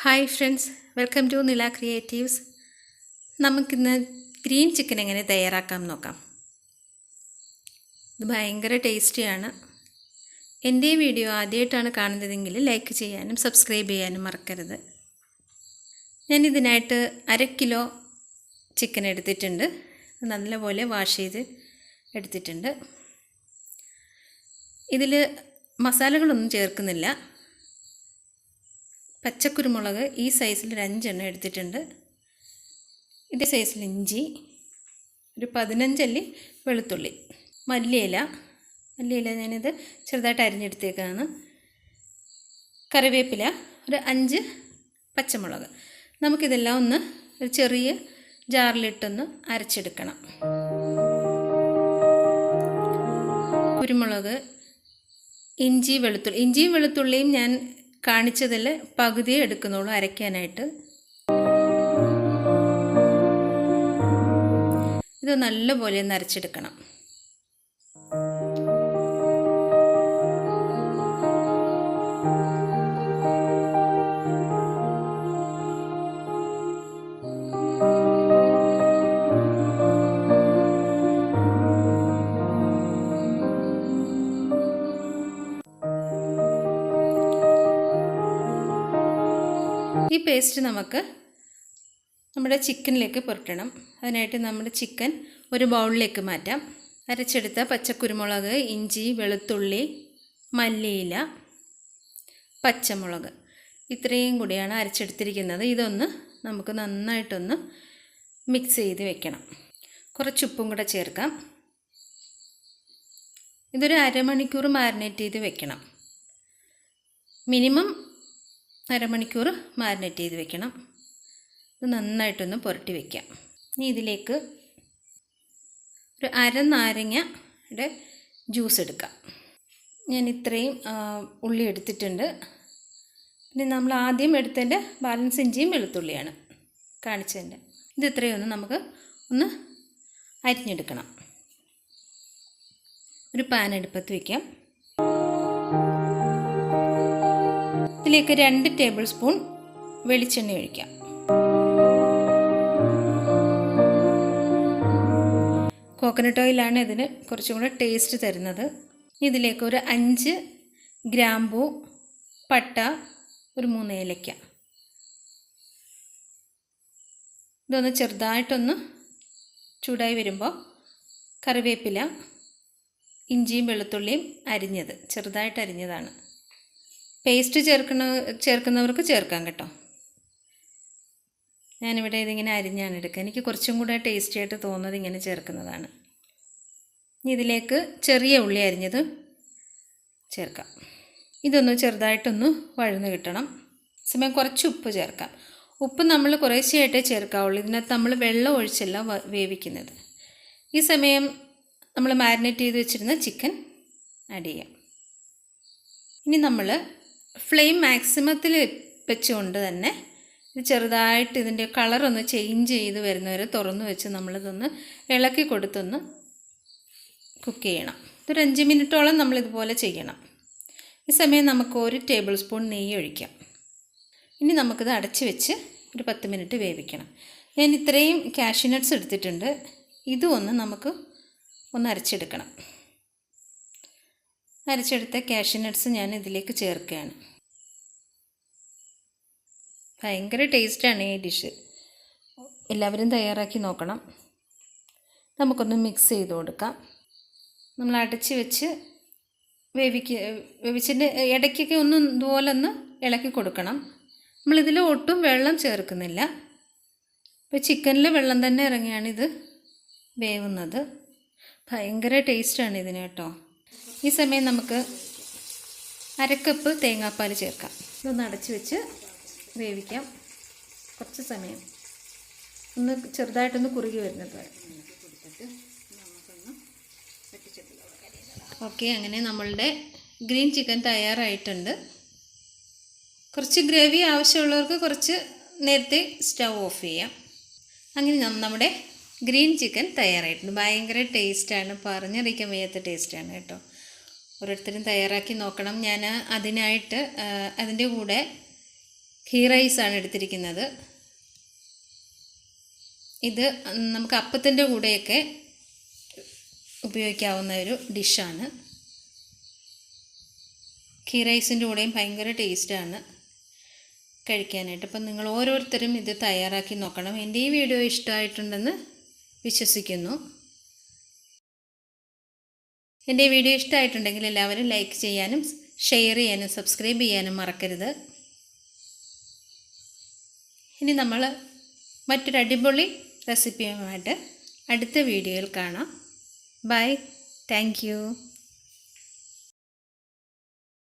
Hi friends, welcome to നില creatives. നമുക്കിന്ന് green chicken എങ്ങനെ തയ്യാറാക്കാം നോക്കാം. ഇത് ഭയങ്കര ടേസ്റ്റിയാണ്. എൻ്റെ ഈ വീഡിയോ ആദ്യമായിട്ടാണ് കാണുന്നതെങ്കിൽ ലൈക്ക് ചെയ്യാനും സബ്സ്ക്രൈബ് ചെയ്യാനും മറക്കരുത്. ഞാൻ ഇതിനായിട്ട് 1/2 കിലോ ചിക്കൻ എടുത്തിട്ടുണ്ട്. നല്ലപോലെ വാഷ് ചെയ്ത് എടുത്തിട്ടുണ്ട്. ഇതിൽ മസാലകളൊന്നും ചേർക്കുന്നില്ല. പച്ചക്കുരുമുളക് ഈ സൈസിൽ 5 എണ്ണം എടുത്തിട്ടുണ്ട്. ഇതേ സൈസിൽ ഇഞ്ചി, ഒരു 15 അല്ലി വെളുത്തുള്ളി, മല്ലിയില ഞാനിത് ചെറുതായിട്ട് അരിഞ്ഞെടുത്തേക്കാണ്. കറിവേപ്പില, ഒരു 5 പച്ചമുളക്. നമുക്കിതെല്ലാം ഒന്ന് ഒരു ചെറിയ ജാറിലിട്ടൊന്ന് അരച്ചെടുക്കണം. കുരുമുളക്, ഇഞ്ചിയും വെളുത്തുള്ളിയും ഞാൻ കാണിച്ചതിൽ പകുതിയെ എടുക്കുന്നുള്ളൂ അരയ്ക്കാനായിട്ട്. ഇത് നല്ലപോലെ ഒന്ന് അരച്ചെടുക്കണം. ഈ പേസ്റ്റ് നമുക്ക് നമ്മുടെ ചിക്കനിലേക്ക് പുരട്ടണം. അതിനായിട്ട് നമ്മുടെ ചിക്കൻ ഒരു ബൗളിലേക്ക് മാറ്റാം. അരച്ചെടുത്ത പച്ചക്കുരുമുളക്, ഇഞ്ചി, വെളുത്തുള്ളി, മല്ലിയില, പച്ചമുളക് ഇത്രയും കൂടിയാണ് അരച്ചെടുത്തിരിക്കുന്നത്. ഇതൊന്ന് നമുക്ക് നന്നായിട്ടൊന്ന് മിക്സ് ചെയ്ത് വെക്കണം. കുറച്ച് ഉപ്പും കൂടെ ചേർക്കാം. ഇതൊരു അരമണിക്കൂർ മാരിനേറ്റ് ചെയ്ത് വെക്കണം. മിനിമം അരമണിക്കൂർ മാരിനേറ്റ് ചെയ്ത് വെക്കണം. ഇത് നന്നായിട്ടൊന്ന് പുരട്ടി വയ്ക്കാം. ഇനി ഇതിലേക്ക് ഒരു നാരങ്ങയുടെ ജ്യൂസ് എടുക്കാം. ഞാൻ ഇത്രയും ഉള്ളി എടുത്തിട്ടുണ്ട്. പിന്നെ നമ്മൾ ആദ്യം എടുത്തതിൻ്റെ ബാലൻസ് ഇഞ്ചിയും വെളുത്തുള്ളിയാണ് കാണിച്ചതിൻ്റെ. ഇത് ഇത്രയൊന്ന് നമുക്ക് ഒന്ന് അരിഞ്ഞെടുക്കണം. ഒരു പാൻ അടുപ്പത്ത് വയ്ക്കാം. ഇതിലേക്ക് 2 ടേബിൾ സ്പൂൺ വെളിച്ചെണ്ണ ഒഴിക്കാം. കോക്കനട്ട് ഓയിലാണ് ഇതിന് കുറച്ചും കൂടെ ടേസ്റ്റ് തരുന്നത്. ഇതിലേക്ക് ഒരു 5 ഗ്രാമ്പൂ, പട്ട, ഒരു 3 ഏലക്ക. ഇതൊന്ന് ചെറുതായിട്ടൊന്ന് ചൂടായി വരുമ്പോൾ കറിവേപ്പില, ഇഞ്ചിയും വെളുത്തുള്ളിയും അരിഞ്ഞത് ചെറുതായിട്ട് അരിഞ്ഞതാണ്. പേസ്റ്റ് ചേർക്കുന്നവർക്ക് ചേർക്കാം കേട്ടോ. ഞാനിവിടെ ഇതിങ്ങനെ അരിഞ്ഞാണ് എടുക്കുക. എനിക്ക് കുറച്ചും കൂടെ ടേസ്റ്റി ആയിട്ട് തോന്നുന്നത് ഇങ്ങനെ ചേർക്കുന്നതാണ്. ഇതിലേക്ക് ചെറിയ ഉള്ളി അരിഞ്ഞത് ചേർക്കാം. ഇതൊന്ന് ചെറുതായിട്ടൊന്ന് വഴന്ന് കിട്ടണം. സമയം കുറച്ച് ഉപ്പ് ചേർക്കാം. ഉപ്പ് നമ്മൾ കുറേശ്ശെയായിട്ടേ ചേർക്കാവുള്ളൂ. ഇതിനകത്ത് നമ്മൾ വെള്ളം ഒഴിച്ചല്ല വേവിക്കുന്നത്. ഈ സമയം നമ്മൾ മാരിനേറ്റ് ചെയ്ത് വെച്ചിരുന്ന ചിക്കൻ ആഡ് ചെയ്യാം. ഇനി നമ്മൾ ഫ്ലെയിം മാക്സിമത്തിൽ വെച്ചുകൊണ്ട് തന്നെ ഇത് ചെറുതായിട്ട് ഇതിൻ്റെ കളറൊന്ന് ചേഞ്ച് ചെയ്ത് വരുന്നവരെ തുറന്ന് വെച്ച് നമ്മളിതൊന്ന് ഇളക്കി കൊടുത്തൊന്ന് കുക്ക് ചെയ്യണം. ഇതൊരു 5 മിനിറ്റോളം നമ്മളിതുപോലെ ചെയ്യണം. ഈ സമയം നമുക്ക് 1 ടേബിൾ സ്പൂൺ നെയ്യ് ഒഴിക്കാം. ഇനി നമുക്കിത് അടച്ച് വെച്ച് ഒരു 10 മിനിറ്റ് വേവിക്കണം. ഞാൻ ഇത്രയും കാഷ്യൂ നട്ട്സ് എടുത്തിട്ടുണ്ട്. ഇതും നമുക്ക് ഒന്ന് അരച്ചെടുക്കണം. അരച്ചെടുത്ത കാഷ്യൂ നട്ട്സ് ഞാൻ ഇതിലേക്ക് ചേർക്കുകയാണ്. ഭയങ്കര ടേസ്റ്റാണ് ഈ ഡിഷ്. എല്ലാവരും തയ്യാറാക്കി നോക്കണം. നമുക്കൊന്ന് മിക്സ് ചെയ്ത് കൊടുക്കാം. നമ്മൾ അടച്ച് വെച്ച് വേവിച്ചിട്ട് ഇടയ്ക്കൊക്കെ ഇതുപോലെ ഒന്ന് ഇളക്കി കൊടുക്കണം. നമ്മളിതിൽ ഒട്ടും വെള്ളം ചേർക്കുന്നില്ല. ഇപ്പോൾ ചിക്കനിൽ വെള്ളം തന്നെ ഇറങ്ങിയാണിത് വേവുന്നത്. ഭയങ്കര ടേസ്റ്റാണ് ഇതിന് കേട്ടോ. ഈ സമയം നമുക്ക് 1/2 കപ്പ് തേങ്ങാപ്പാൽ ചേർക്കാം. ഇതൊന്ന് അടച്ച് വെച്ച് വേവിക്കാം. കുറച്ച് സമയം ഒന്ന് ചെറുതായിട്ടൊന്ന് കുറുകി വരുന്നത് വരെ. ഓക്കെ, അങ്ങനെ നമ്മളുടെ ഗ്രീൻ ചിക്കൻ തയ്യാറായിട്ടുണ്ട്. കുറച്ച് ഗ്രേവി ആവശ്യമുള്ളവർക്ക് കുറച്ച് നേരത്തെ സ്റ്റൗ ഓഫ് ചെയ്യാം. അങ്ങനെ നമ്മുടെ ഗ്രീൻ ചിക്കൻ തയ്യാറായിട്ടുണ്ട്. ഭയങ്കര ടേസ്റ്റാണ്, പറഞ്ഞറിയിക്കാൻ വയ്യാത്ത ടേസ്റ്റാണ് കേട്ടോ. ഓരോരുത്തരും തയ്യാറാക്കി നോക്കണം. ഞാൻ അതിനായിട്ട് അതിൻ്റെ കൂടെ ഗീ റൈസാണ് എടുത്തിരിക്കുന്നത്. ഇത് നമുക്ക് അപ്പത്തിൻ്റെ കൂടെയൊക്കെ ഉപയോഗിക്കാവുന്ന ഒരു ഡിഷാണ്. ഗീ റൈസിൻ്റെ കൂടെയും ഭയങ്കര ടേസ്റ്റാണ് കഴിക്കാനായിട്ട്. അപ്പം നിങ്ങൾ ഓരോരുത്തരും ഇത് തയ്യാറാക്കി നോക്കണം. എൻ്റെ ഈ വീഡിയോ ഇഷ്ടമായിട്ടുണ്ടെന്ന് വിശ്വസിക്കുന്നു. എൻ്റെ ഈ വീഡിയോ ഇഷ്ടമായിട്ടുണ്ടെങ്കിൽ എല്ലാവരും ലൈക്ക് ചെയ്യാനും ഷെയർ ചെയ്യാനും സബ്സ്ക്രൈബ് ചെയ്യാനും മറക്കരുത്. ഇനി നമ്മൾ മറ്റൊരു അടിപൊളി റെസിപ്പിയുമായിട്ട് അടുത്ത വീഡിയോയിൽ കാണാം. ബൈ. Thank you.